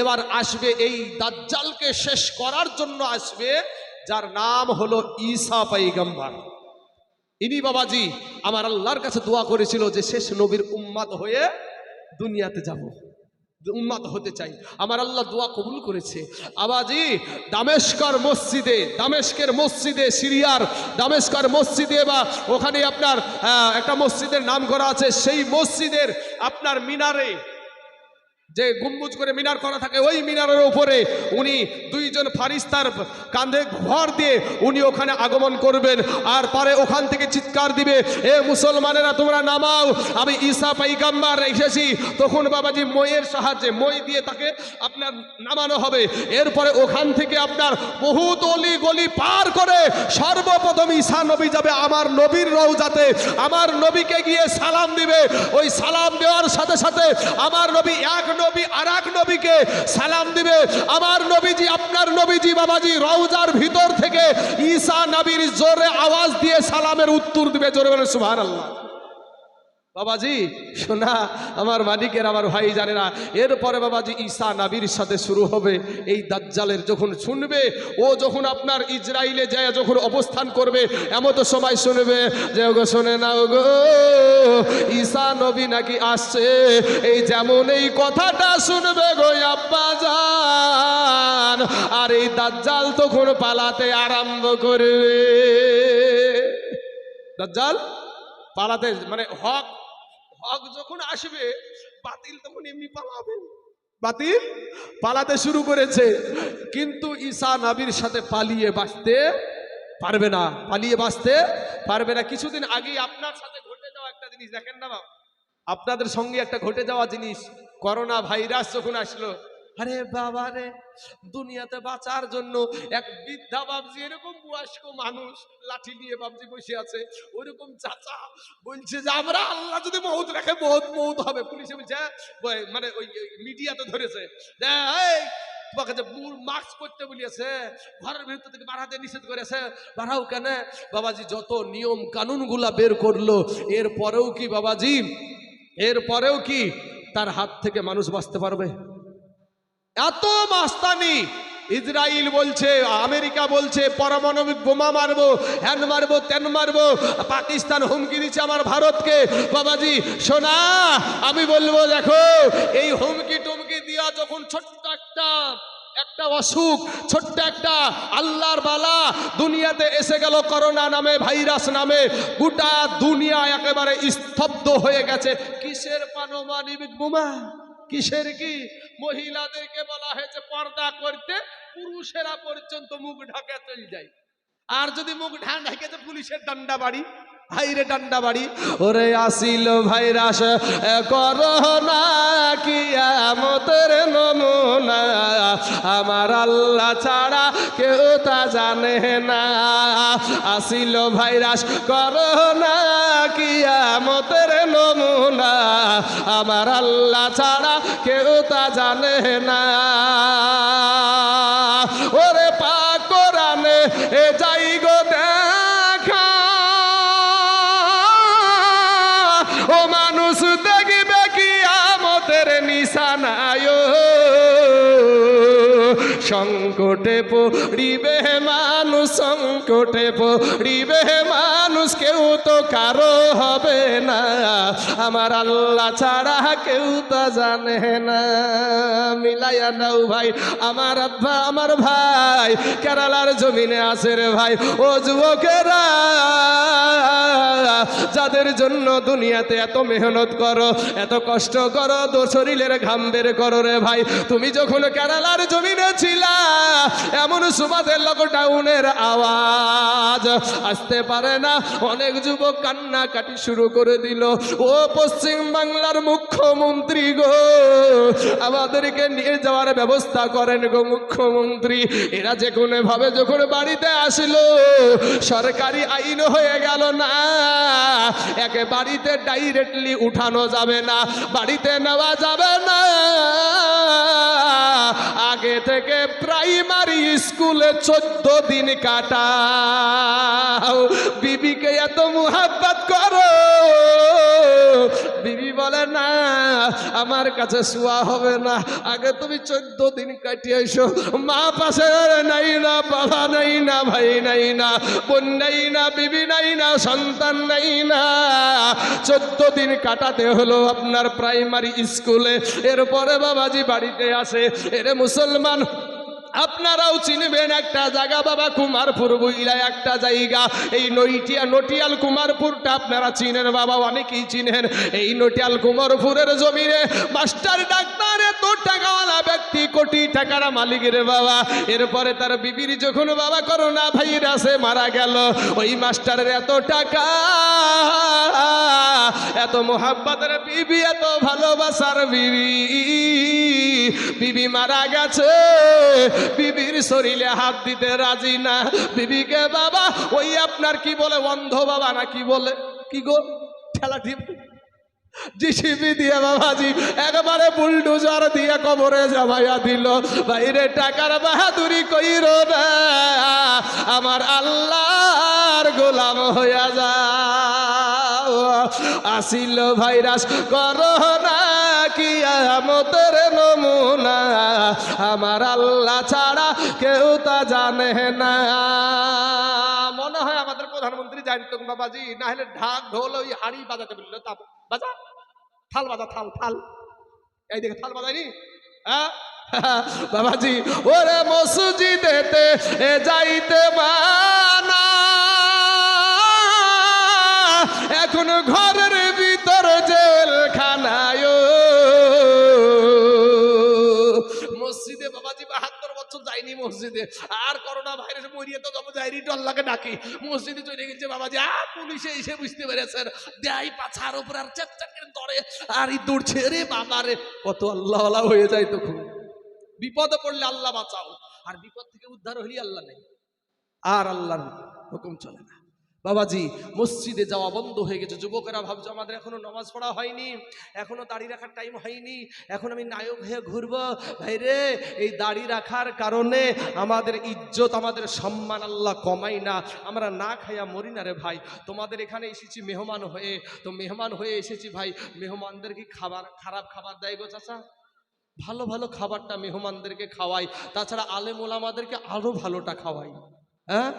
এবার আসবে এই দাজ্জালকে শেষ করার জন্য আসবে যার নাম হলো ঈসা পয়গম্বর। ইনি বাবাজি আমার আল্লাহর কাছে দোয়া করেছিল যে শেষ নবীর উম্মত হয়ে দুনিয়াতে যাব, উম্মত হতে চাই। আমার আল্লাহ দোয়া কবুল করেছে। আবাজি দামেস্কের মসজিদে সিরিয়ার দামেস্কের মসজিদে বা ওখানে আপনার একটা মসজিদের নাম করা আছে, সেই মসজিদের আপনার মিনারে যে গম্বুজ করে মিনার করা থাকে, ওই মিনারের উপরে উনি দুইজন ফারিস্তার কাঁধে ভর দিয়ে উনি ওখানে আগমন করবেন। আর পরে ওখান থেকে চিৎকার দিবে, এ মুসলমানেরা তোমরা নামাও, আমি ঈসা পয়গম্বর এসেছি। তখন বাবাজি মইয়ের সাহায্যে, মই দিয়ে তাকে আপনার নামানো হবে। এরপরে ওখান থেকে আপনার বহুত অলি গলি পার করে সর্বপ্রথম ঈসা নবী যাবে আমার নবীর রওজাতে, আমার নবীকে গিয়ে সালাম দিবে। ওই সালাম দেওয়ার সাথে সাথে আমার নবী এক নবী আর এক নবীকে সালাম দিবে। আমার নবীজি আপনার নবীজি বাবাজি রওজার ভিতর থেকে ঈসা নবীর জোরে আওয়াজ দিয়ে সালামের উত্তর দিবে। জোরে বলে সুবহানাল্লাহ। বাবাজি শোনা আমার মালিকের, আমার ভাই জানেরা, এরপরে বাবাজি ঈসা নবীর সাথে শুরু হবে এই দাজ্জালের। যখন শুনবে ও, যখন আপনার ইসরায়েলে যায় যখন অবস্থান করবে, এমন তো সময় শুনবে যে ওগো শোনে না ওগো, ঈসা নবী নাকি আসছে। এই যেমন এই কথাটা শুনবে গো আব্বা জান, আর এই দাজ্জাল তখন পালাতে আরম্ভ করবে। দাজ্জাল পালাতে মানে হক যখন আসবে, বাতিল তখন এমনি পালাবে, বাতিল পালাতে শুরু করেছে। কিন্তু ঈসা নবীর সাথে পালিয়ে বাঁচতে পারবে না, পালিয়ে বাঁচতে পারবে না। কিছুদিন আগে আপনার সাথে ঘটে যাওয়া একটা জিনিস দেখেন না বাবা, আপনাদের সঙ্গে একটা ঘটে যাওয়া জিনিস, করোনা ভাইরাস যখন আসলো, আরে বাবা রে, দুনিয়াতে বাঁচার জন্য এক বৃদ্ধা বাবজি, এরকম বয়স্ক মানুষ লাঠি নিয়ে বাবজি বসে আছে, ওইরকম চাচা বলছে যে আমরা আল্লাহ যদি মৌত রাখে মৌত হবে। পুলিশে বলছে, মানে ওই মিডিয়াতে ধরেছে, তোমাকে যে মাস্ক করতে বলিয়েছে, ঘরের ভিতর থেকে বাড়াতে নিষেধ করেছে, বাড়াও কেন? বাবাজি যত নিয়ম কানুন গুলা বের করলো, এরপরেও কি বাবাজি, এরপরেও কি তার হাত থেকে মানুষ বাঁচতে পারবে? এত মাস্তানি। ইসরায়েল বলছে, আমেরিকা বলছে পারমাণবিক বোমা মারবো, হ্যান মারবো, তেন মারবো। পাকিস্তান হুমকি দিচ্ছে আমার ভারতকে। বাবাজি শোনা, আমি বলবো দেখো, এই হুমকি টুমকি দিয়া যখন ছোট্ট একটা অসুখ, ছোট্ট একটা আল্লাহর বালা দুনিয়াতে এসে গেল, করোনা নামে, ভাইরাস নামে, গোটা দুনিয়া একেবারে স্তব্ধ হয়ে গেছে। কিসের পারমাণবিক বোমা? কিসের কি? মহিলাদেরকে বলা হয়েছে পর্দা করতে, পুরুষেরা পর্যন্ত মুখ ঢাকা চলে যায়। আর যদি মুখ ঢাকে তো পুলিশের ডান্ডা বাড়ি, হাইরে ডান্ডা বাড়ি। ওরে আসিল ভাইরাস করোনা, কিয়ামতের নমুনা, আমার আল্লাহ ছাড়া কেউ তা জানে না। আসিল ভাইরাস করোনা, কিয়ামতের নমুনা, আমার আল্লাহ ছাড়া কেউ তা জানে না। ওরে পাক কোরআনে এ যাই গো দেখা, ও মানুষ দেখবে কিয়ামতের নিশানায়, সংকটে পড়িবে মানুষ, সংকটে পড়িবে মানুষ, কেউ তো কারো হবে না, আমার আল্লাহ ছাড়া কেউ তা জানে না। মিলাইয়া নাও ভাই, আমার আব্বা আমার ভাই কেরালার জমিনে আছে রে ভাই। ও যুবকেরা, যাদের জন্য দুনিয়াতে এত মেহনত করো, এত কষ্ট করো, তো শরীরের ঘাম বের করো রে ভাই, তুমি যখন কেরালার জমিনে ছিলা, এমন সুবাদে লকডাউনের আওয়াজ আসতে পারে না, অনেক যুবক কান্নাকাটি শুরু করে দিল। ও পশ্চিম বাংলার মুখ্যমন্ত্রী গো, আমাদেরকে নিয়ে যাওয়ার ব্যবস্থা করেন গো মুখ্যমন্ত্রী। এরা যে কোনো ভাবে যখন বাড়িতে আসলো, সরকারি আইন হয়ে গেল না, একে বাড়িতে ডাইরেক্টলি উঠানো যাবে না, বাড়িতে নেওয়া যাবে না, আগে থেকে প্রাইমারি স্কুলে 14 দিন কাটাও। বিবিকে এত মুহাব্বত করো, বিবি বলে না আমার কাছে শোয়া হবে না, আগে তুমি 14 দিন কাটিয়ে এসো। মা পাশে নাই না, বাবা নাই না, ভাই নাই না, বোন নাই না, বিবি নাই না, সন্তান নাই না, 14 দিন কাটাতে হলো আপনার প্রাইমারি স্কুলে। এরপরে বাবাজি বাড়িতে আসে। এরে মুসলমান, আপনারাও চিনবেন একটা জায়গা বাবা, কুমারপুর বইলা একটা জায়গা, এই নটিয়াল কুমারপুরটা আপনারা চিনেন বাবা, অনেকেই চিনেন। এই নটিয়াল কুমারপুরের জমিনে মাস্টার ডাক্তার এত টাকাওয়ালা ব্যক্তি, কোটি টাকার মালিকের বাবা। এরপরে তার বিবির যখন বাবা করোনা ভাইরাসে মারা গেল, ওই মাস্টারের এত টাকা, এত মোহাব্বতের বিবি, এত ভালোবাসার বিবি, বিবি মারা গেছে, বিবির শরীরে হাত দিতে রাজি না। বিবিকে বাবা ওই আপনার কি বলে, অন্ধ বাবা না কি বলে, কি গো ঠেলা টিপ জিসিবি দিয়ে বাবাজি একবারে বুলডোজার দিয়ে কবরে জমাইয়া দিল। বাইরে টাকার বাহাদুরি কইর না, আমার আল্লাহর গোলাম হইয়া যাও। আসিল ভাইরাস করোনা, কিয়ামতের নমুনা, আমার আল্লাহ ছাড়া কেউ তা জানে না। মনে হয় আমাদের প্রধানমন্ত্রী জানতো বাবাজি, না হলে ঢাক ঢোল ওই হাড়ি বাজাতে বললো, তা বাজা, থাল বাজা, থাল থাল, এই দেখে থাল বাজায়নি বাবাজি। ওরে মসজিদেতে যাইতে মানা, এখন ঘরের ভিতর জেলখানায়। মসজিদে বাবাজি 72 বছর যাইনি মসজিদে, আর করোনা ভাইরাস মরিয়ে তো যাবো, যাইনি আল্লাহকে ডাকি, মসজিদে চলে গেছে বাবাজি। পুলিশে এসে বুঝতে পেরেছেন, দেয় পাছার উপর আর চাকচাকের দরে আর দৌড়ছে রে বাবা রে, কত আল্লাহ হয়ে যায় তখন। বিপদে পড়লে আল্লাহ বাঁচাও, আর বিপদ থেকে উদ্ধার হলি আল্লাহ নেই, আর আল্লাহর হুকুম চলে না। বাবাজি মসজিদে যাওয়া বন্ধ হয়ে গেছে। যুবকেরা ভাবছে আমাদের এখনো নামাজ পড়া হয়নি, এখনো দাড়ি রাখার টাইম হয়নি, এখন আমি নায়ক হয়ে ঘুরবো। ভাই রে, এই দাড়ি রাখার কারণে আমাদের ইজ্জত, আমাদের সম্মান আল্লাহ কমাই না, আমরা না খাইয়া মরি না রে ভাই। তোমাদের এখানে এসেছি মেহমান হয়ে, তো মেহমান হয়ে এসেছি ভাই, মেহমানদের কি খাবার খারাপ খাবার দেয় গো চাচা? ভালো ভালো খাবারটা মেহমানদেরকে খাওয়াই, তাছাড়া আলেম ওলামাদেরকে আরো ভালোটা খাওয়াই। হ্যাঁ,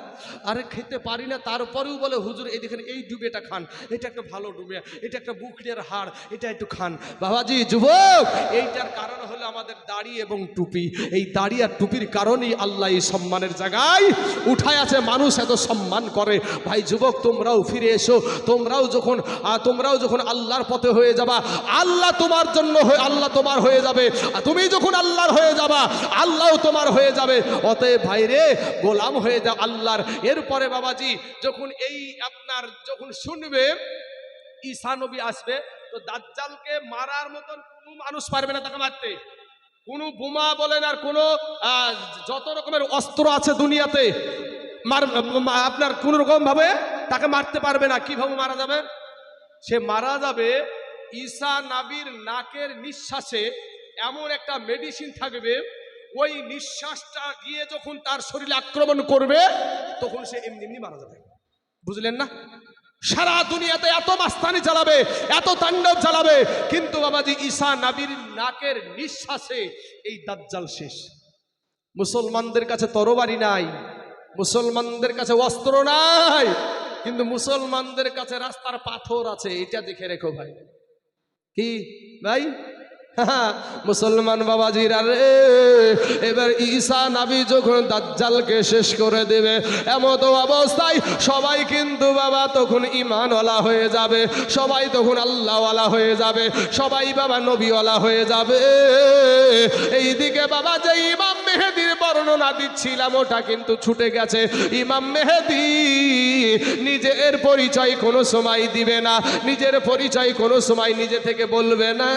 আরে খেতে পারি না তারপরেও বলে হুজুর এই দেখেন এই ডুবেটা খান, এটা একটা ভালো ডুবে, এটা একটা বুকড়িয়ার হাড়, এটা একটু খান। বাবাজি যুবক, এইটার কারণ হলো আমাদের দাড়ি এবং টুপি। এই দাড়ি আর টুপির কারণেই আল্লাহ এই সম্মানের জায়গায় উঠায় আছে, মানুষ এত সম্মান করে। ভাই যুবক, তোমরাও ফিরে এসো, তোমরাও যখন আল্লাহর পথে হয়ে যাবা, আল্লাহ তোমার জন্য আল্লাহ তোমার হয়ে যাবে, আর তুমি যখন আল্লাহর হয়ে যাবা আল্লাহও তোমার হয়ে যাবে। অতএব ভাই রে, গোলাম হয়ে যাও আল্লাহর। এরপরে বাবাজি যখন শুনবে ঈসা নবী আসবে, তো দাজ্জালকে মারার মতন কোনো মানুষ পারবে না তাকে মারতে। কোনো বোমা বলেন আর কোনো যত রকমের অস্ত্র আছে দুনিয়াতে আপনার কোন রকম ভাবে তাকে মারতে পারবে না। কিভাবে মারা যাবে? সে মারা যাবে ঈসা নবীর নাকের নিঃশ্বাসে এমন একটা মেডিসিন থাকবে, ওই নিঃশ্বাসটা গিয়ে যখন তার শরীরে আক্রমণ করবে তখন সে এমনি এমনি মারা যাবে। বুঝলেন না? সারা দুনিয়াতে এত মাস্তানি চালাবে, এত তাণ্ডব চালাবে, কিন্তু বাবাজি ঈসা নবীর নাকের নিঃশ্বাসে এই দাজ্জাল শেষ। মুসলমানদের কাছে তরবারি নাই, মুসলমানদের কাছে অস্ত্র নাই, কিন্তু মুসলমানদের কাছে রাস্তার পাথর আছে। এটা দেখে রেখো ভাই। কি ভাই? মুসলমান বাবাজিরা রে, এবার ঈসা নবী যখন দাজ্জালকে শেষ করে দেবে, এমতো অবস্থায় সবাই কিন্তু বাবা তখন ঈমানওয়ালা হয়ে যাবে, সবাই তখন আল্লাহওয়ালা হয়ে যাবে, সবাই বাবা নবীওয়ালা হয়ে যাবে। এইদিকে বাবা যে ইমাম মেহেদির বর্ণনা দিচ্ছিলাম ওটা কিন্তু ছুটে গেছে। ইমাম মেহেদি নিজের পরিচয় কোনো সময় দিবে না, নিজের পরিচয় কোনো সময় নিজে থেকে বলবে না।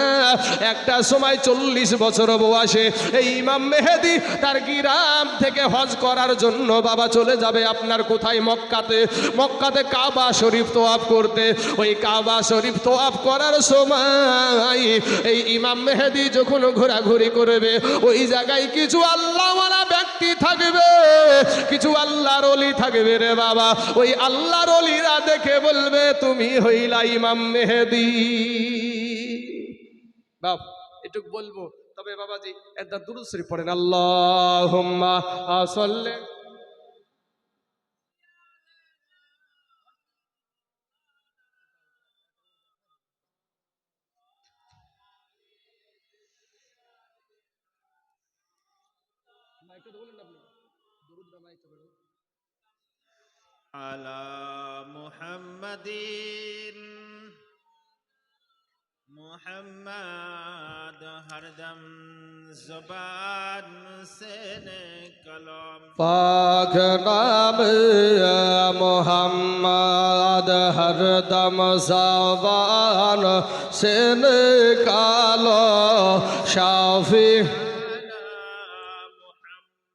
একটা সময় 40 বছর বয়সে এই ইমাম মেহেদি তার গ্রাম থেকে হজ করার জন্য বাবা চলে যাবে আপনার কোথায়? মক্কাতে কাবা শরীফ তোয়াফ করতে। ওই কাবা শরীফ তোয়াফ করার সময় এই ইমাম মেহেদি যখন ঘোরাঘুরি করবে, ওই জায়গায় কিছু আল্লাহওয়ালা ব্যক্তি থাকবে, কিছু আল্লাহর ওলি থাকবে রে বাবা। ওই আল্লাহর ওলিরা দেখে বলবে তুমি হইলা ইমাম মেহেদি। বাপ এটুক বলবো, তবে বাবাজি একটা দুরূদ শরীফ পড়েন, আল্লাহুম্মা সাল্লি। আলা মুহাম্মাদিন मुहम्मद हरदम ज़ुबान से कलम पाक नाम मोहम्मद हरदम ज़ुबान से निकालो शाफी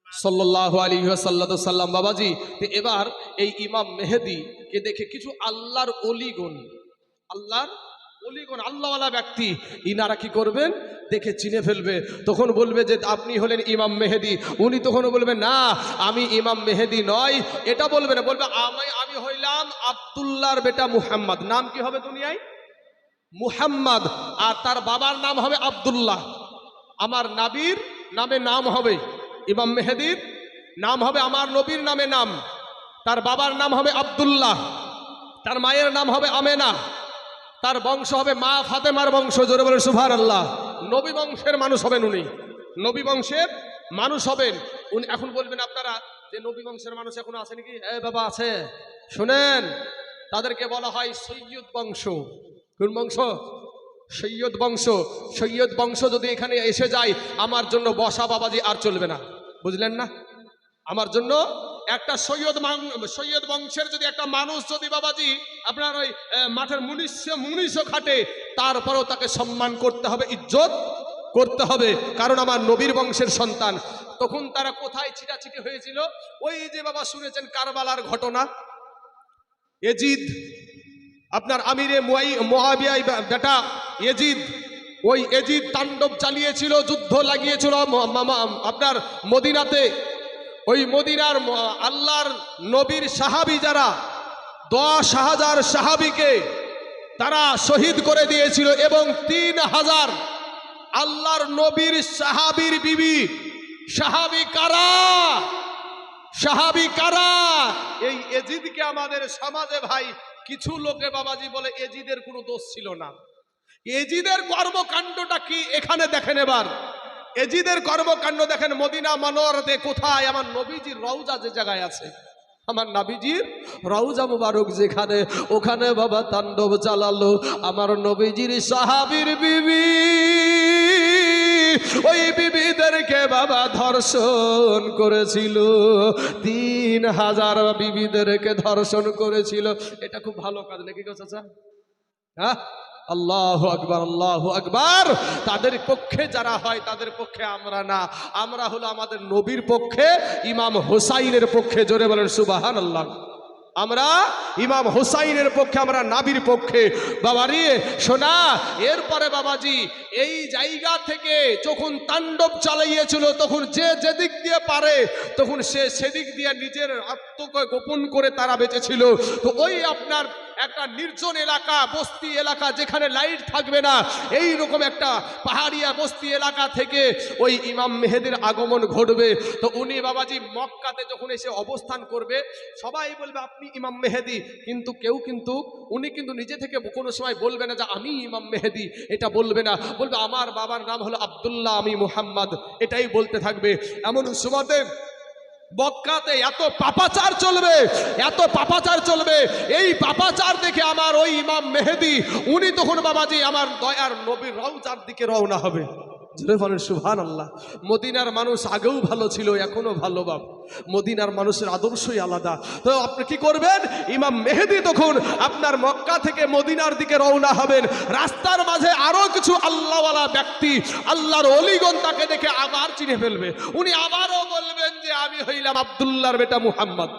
সাল্লাল্লাহু আলাইহি ওয়াসাল্লাম। বাবাজি এবার এই ইমাম মেহেদি কে দেখে কিছু আল্লাহর ওলিগণ, আল্লাহওয়ালা ব্যক্তি, ইনারা কি করবেন? দেখে চিনে ফেলবে। তখন বলবে যে আপনি হলেন ইমাম মেহেদি। উনি তখন বলবে না, আমি ইমাম মেহেদি নয়। এটা বলবে না, বলবে আমি হইলাম আব্দুল্লাহর বেটা মুহাম্মদ। নাম কি হবে দুনিয়ায়? মুহাম্মদ। আর তার বাবার নাম হবে আব্দুল্লাহ। আমার নবীর নামে নাম হবে, ইমাম মেহেদির নাম হবে আমার নবীর নামে নাম। তার বাবার নাম হবে আব্দুল্লাহ, তার মায়ের নাম হবে আমেনা, তার বংশ হবে মা ফাতেমার বংশ। জোরে বলেন সুবহানাল্লাহ। নবী বংশের মানুষ হবেন উনি, নবী বংশের মানুষ হবেন উনি। এখন বলবেন আপনারা যে নবী বংশের মানুষ এখনো আছে নাকি? বাবা আছে, শুনেন, তাদেরকে বলা হয় সৈয়দ বংশ। কোন বংশ? সৈয়দ বংশ। সৈয়দ বংশ যদি এখানে এসে যায়, আমার জন্য বসা বাবাজি আর চলবে না। বুঝলেন না? আমার জন্য একটা সৈয়দ বংশের যদি একটা মানুষ যদি বাবাজি আপনার ওই মাঠের মুনিশও খাটে, তারপরেও তাকে সম্মান করতে হবে, ইজ্জত করতে হবে, কারণ আমার নবীর বংশের সন্তান। তখন তারা কোথায় ছিটাছিটি হয়েছিল? ওই যে বাবা শুনেছেন কারবালার ঘটনা, এজিদ, আপনার আমিরে মুআবিয়া বেটা এজিদ, ওই এজিদ তাণ্ডব চালিয়েছিল, যুদ্ধ লাগিয়েছিল আপনার মদিনাতে। ওই মদিনার আল্লাহর নবীর সাহাবী যারা 10,000 সাহাবীকে তারা শহীদ করে দিয়েছিল, এবং 3,000 আল্লাহর নবীর সাহাবীর বিবি। সাহাবী কারা? সাহাবী কারা? এই এজিদকে আমাদের সমাজে ভাই কিছু লোকে বাবাজি বলে এজিদের কোনো দোষ ছিল না। এজিদের কর্মকাণ্ডটা কি এখানে দেখেন। এবার এজিদের কর্মকাণ্ড দেখেন মদিনা মনোয়ারাতে। কোথায়? আমার নবীজির রওজা যে জায়গায় আছে, আমার নবীজির রওজা মুবারক যেখানে, ওখানে বাবা তাণ্ডব চালালো আমার নবীজির সাহাবীর বিবি। ওই বিবিদেরকে বাবা ধর্ষণ করেছিল, 3,000 বিবিদেরকে ধর্ষণ করেছিল। এটা খুব ভালো কাজ নাকি গো চাচা? হ্যাঁ, আল্লাহু আকবার, আল্লাহু আকবার। তাদের পক্ষে যারা হয় তাদের পক্ষে আমরা না, আমরা হলো আমাদের নবীর পক্ষে, ইমাম হোসাইনের পক্ষে। জোরে বলেন সুবহানাল্লাহ। আমরা ইমাম হোসাইনের পক্ষে, আমরা নাবির পক্ষে। বাবারি শোনা, এরপরে বাবাজি এই জায়গা থেকে যখন তাণ্ডব চালাইয়েছিল, তখন যে যেদিক দিয়ে পারে তখন সে সেদিক দিয়ে নিজের আত্মকে গোপন করে তারা বেঁচেছিল। তো ওই আপনার একটা নির্জন এলাকা, বস্তি এলাকা, যেখানে লাইট থাকবে না, এই রকম একটা পাহাড়িয়া বস্তি এলাকা থেকে ওই ইমাম মেহেদির আগমন ঘটবে। তো উনি বাবাজি মক্কাতে যখন এসে অবস্থান করবে, সবাই বলবে আপনি ইমাম মেহেদি, কিন্তু কেউ কিন্তু উনি কিন্তু নিজে থেকে কোনো সময় বলবে না যে আমি ইমাম মেহেদি, এটা বলবে না। বলবে আমার বাবার নাম হলো আব্দুল্লাহ, আমি মুহাম্মদ, এটাই বলতে থাকবে। এমন সময়তে মক্কাতে এত পাপাচার চলবে, এত পাপাচার চলবে। এই পাপাচার দেখে আমার ওই ইমাম মেহেদি উনি তখন বাবাজি আমার দয়ার নবীর রওজার দিকে রওনা হবে। জোরে বলেন সুবহানাল্লাহ। মদিনার মানুষ আগেও ভালো ছিল, এখনো ভালো। বাপ মদিনার মানুষের আদর্শই আলাদা। তো আপনি কি করবেন? ইমাম মেহেদি তখন আপনার মক্কা থেকে মদিনার দিকে রওনা হবেন। রাস্তার মাঝে আরো কিছু আল্লাহওয়ালা ব্যক্তি, আল্লাহর ওলিগণ তাকে দেখে আবার চিনে ফেলবে। উনি আবারও বলবেন যে আমি হইলাম আব্দুল্লাহর বেটা মুহাম্মদ।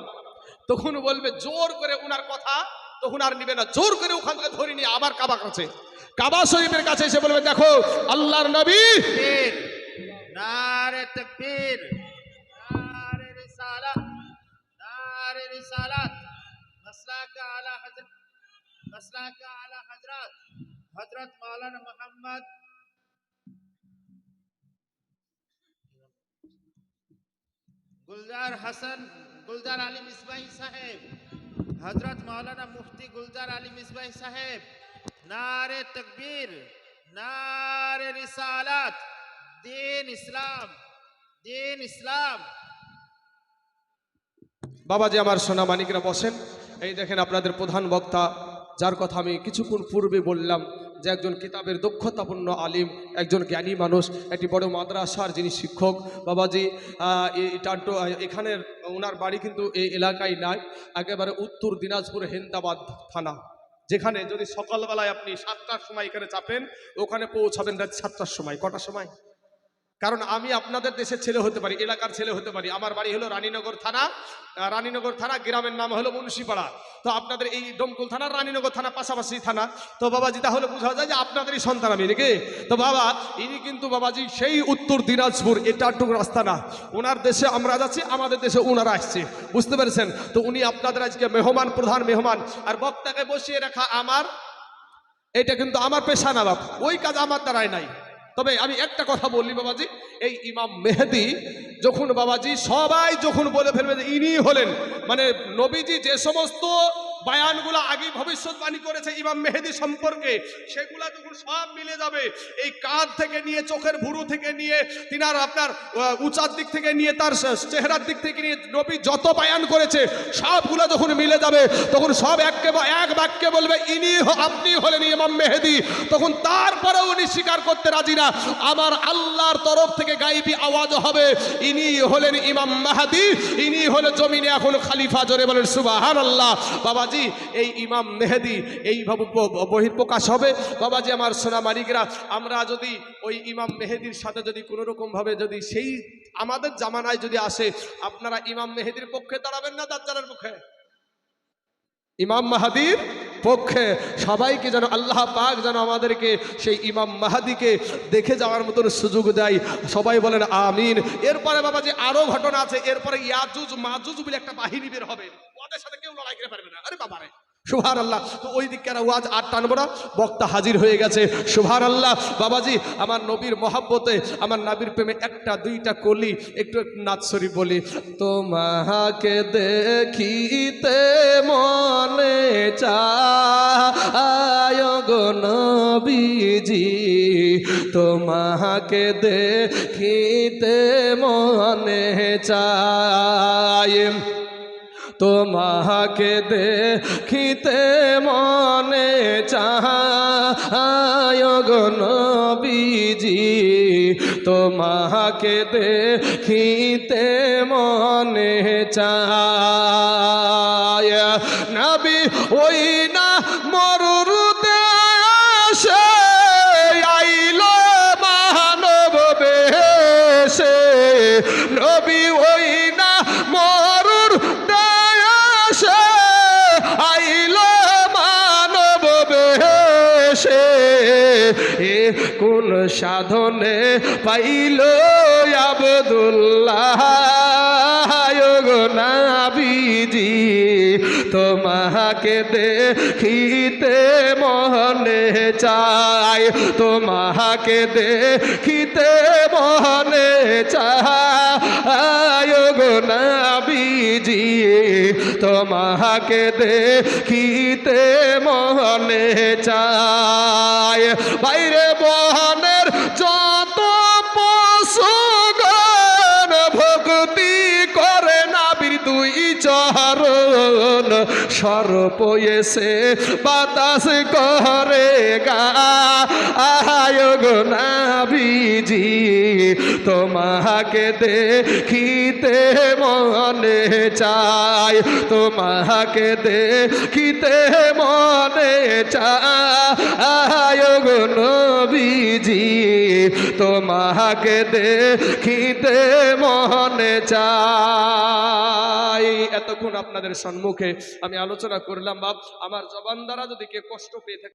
তখন বলবে জোর করে উনার কথা তখন আর নিবে না, জোর করে ওখান থেকে ধরে নিয়ে আবার কাবা কাছে, কাবা শরীফের কাছে এসে বলবে দেখো আল্লাহর নবী। নারে তাকবীর, নারে রিসালাত, নারে রিসালাত, মাসলাকা আলা হযরত, মাসলাকা আলা হযরত হযরত মাওলানা মুহাম্মদ गुलजार हसन, गुलजार अली मिसबाही साहेब, हजरत मौलाना मुफ्ती गुलजार अली मिसबाही साहेब, नारे तकबीर, नारे रिसालत, दीन इस्लाम, दीन इस्लाम। বাবাজি আমার সোনা মানিকরা বসেন। এই দেখেন আপনাদের প্রধান বক্তা, যার কথা আমি কিছুক্ষণ পূর্বে বললাম, যে একজন কিতাবের দক্ষতাপূর্ণ আলিম, একজন জ্ঞানী মানুষ, একটি বড় মাদ্রাসার যিনি শিক্ষক। বাবাজি টান্টো এখানের ওনার বাড়ি কিন্তু এই এলাকায় নাই, একেবারে উত্তর দিনাজপুর হেন্দাবাদ থানা, যেখানে যদি সকালবেলায় আপনি 7টার সময় এখানে চাপেন, ওখানে পৌঁছাবেন রাত 7টার সময়। কটার সময়? কারণ আমি আপনাদের দেশের ছেলে হতে পারি, এলাকার ছেলে হতে পারি। আমার বাড়ি হলো রানীনগর থানা, রানীনগর থানা, গ্রামের নাম হলো মুন্সিপাড়া। তো আপনাদের এই ডোমকুল থানা, রানীনগর থানা পাশাপাশি থানা। তো বাবাজি তাহলে বোঝা যায় যে আপনাদেরই সন্তান আমি নাকি। তো বাবা ইনি কিন্তু বাবাজি সেই উত্তর দিনাজপুর, এটাটুকু রাস্তা না। ওনার দেশে আমরা যাচ্ছি, আমাদের দেশে ওনারা আসছে, বুঝতে পেরেছেন? তো উনি আপনাদের আজকে মেহমান, প্রধান মেহমান। আর বক্তাকে বসিয়ে রাখা আমার, এটা কিন্তু আমার পেশা না বাপ, ওই কাজ আমার দ্বারাই নাই। তবে আমি একটা কথা বলি বাবাজি, এই ইমাম মেহেদি যখন বাবাজি সবাই যখন বলে ফেলবে যে ইনি হলেন, মানে নবীজি যে সমস্ত বায়ানগুলো আগে ভবিষ্যৎবাণী করেছে ইমাম মেহেদি সম্পর্কে, সেগুলা যখন সব মিলে যাবে, এই কাঁধ থেকে নিয়ে, চোখের ভুরু থেকে নিয়ে, তিনার আপনার উঁচার দিক থেকে নিয়ে, তার চেহারার দিক থেকে নিয়ে নবী যত বায়ান করেছে সবগুলো যখন মিলে যাবে, তখন সব এক বাক্যে বলবে ইনি, আপনি হলেন ইমাম মেহেদি। তখন তারপরে উনি স্বীকার করতে রাজি না, আমার আল্লাহর তরফ থেকে গাইবি আওয়াজ হবে ইনি হলেন ইমাম মাহদি, ইনি হলেন জমিনে এখন খালিফা। জোরে বলেন সুবহানাল্লাহ। বাবাজি এই ইমাম মেহেদি এইভাবে বহির্প্রকাশ হবে। বাবাজি আমার সোনা মালিকরা, আমরা যদি ওই ইমাম মেহেদির সাথে যদি কোনো রকম ভাবে যদি সেই আমাদের জামানায় যদি আসে, আপনারা ইমাম মেহেদির পক্ষে দাঁড়াবেন না দাজ্জালের পক্ষে? ইমাম মাহাদির পক্ষে। সবাইকে যেন আল্লাহ পাক যেন আমাদেরকে সেই ইমাম মাহাদিকে দেখে যাওয়ার মতন সুযোগ দেয়, সবাই বলেন আমিন। এরপরে বাবা যে আরো ঘটনা আছে, এরপরে ইয়াজুজ মাজুজ বলে একটা বাহিনী বের হবে, ওদের সাথে কেউ লড়াই করে পারবে না। আরে বাবা রে, সুবহানাল্লাহ। তো ওই দিককার ওয়াজ আর টানবো না, বক্তা হাজির হয়ে গেছে। সুবহানাল্লাহ। বাবাজি, আমার নবীর মহাব্বতে, আমার নবীর প্রেমে একটা দুইটা কলি একটু নাচ শরীফ বলি। তোমাকে দেখিতে মনে চায় গো নবীজি, তোমাকে দেখিতে মনে চায়, তোমাকে দেখিতে মনে চায় গো নবীজি, তোমাকে দেখিতে মনে চায়। নবী ওই না মরুর দেশে আইলো মানব বেশে, নবী ওই না মরুর দেশে আইলো মানব বেশে, এ কোন সাধনে পাইল আব্দুল্লাহ গো নবীজি, তোমাকে দেখিতে মনে চায়, তোমাকে দেখিতে মনে চায় গো নবীজি, তোমাকে দেখিতে মনে চায়। বাইরে বহনের যত পশুগণ ভক্তি করে নাবির দুই চরণ, সর্প এসে বাতাস করে গায় গো নবীজি, তোমাকে দেখিতে মনে চায়, তোমাকে দেখিতে মনে চায় গো নবীজি, তোমাকে দেখিতে মনে চায়। এতক্ষণ আপনাদের সম্মুখে আমি আলোচনা করলাম, বাপ আমার জবান দ্বারা যদি কে কষ্ট পেয়ে থাকে